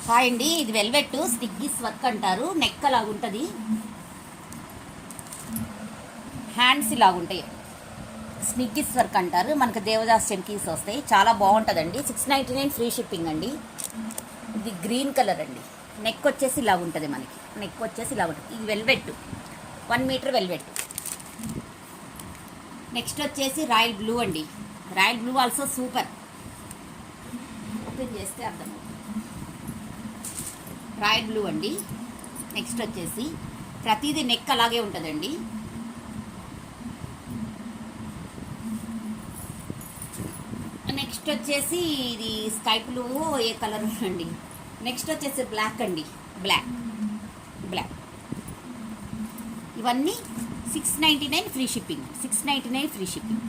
Hi అండి, ఇది velvet స్టిగ్గీస్ వర్క్ అంటారు. నెక్ లాగుంటుంది, హ్యాండ్స్ లాగుంటాయి. స్నిగ్గీస్ వర్క్ అంటారు. మనకు దేవదాస్ చెమ్కీస్ వస్తాయి. చాలా బాగుంటుందండి. 699 ఫ్రీ షిప్పింగ్ అండి. ఇది గ్రీన్ కలర్ అండి. నెక్ వచ్చేసి ఇలా ఉంటుంది. మనకి నెక్ వచ్చేసి ఇలా ఉంటుంది. ఇది వెల్వెట్ 1 మీటర్ వెల్వెట్. నెక్స్ట్ వచ్చేసి రాయల్ బ్లూ అండి. Royal blue also super. Open చేస్తే అర్థమవుతుంది. రాయల్ బ్లూ అండి. నెక్స్ట్ వచ్చేసి ప్రతిదీ నెక్ అలాగే ఉంటుందండి. నెక్స్ట్ వచ్చేసి ఇది స్కై బ్లూ ఏ కలర్ అండి. నెక్స్ట్ వచ్చేసి బ్లాక్ అండి. బ్లాక్ ఇవన్నీ 699 ఫ్రీ షిప్పింగ్. 699 free shipping.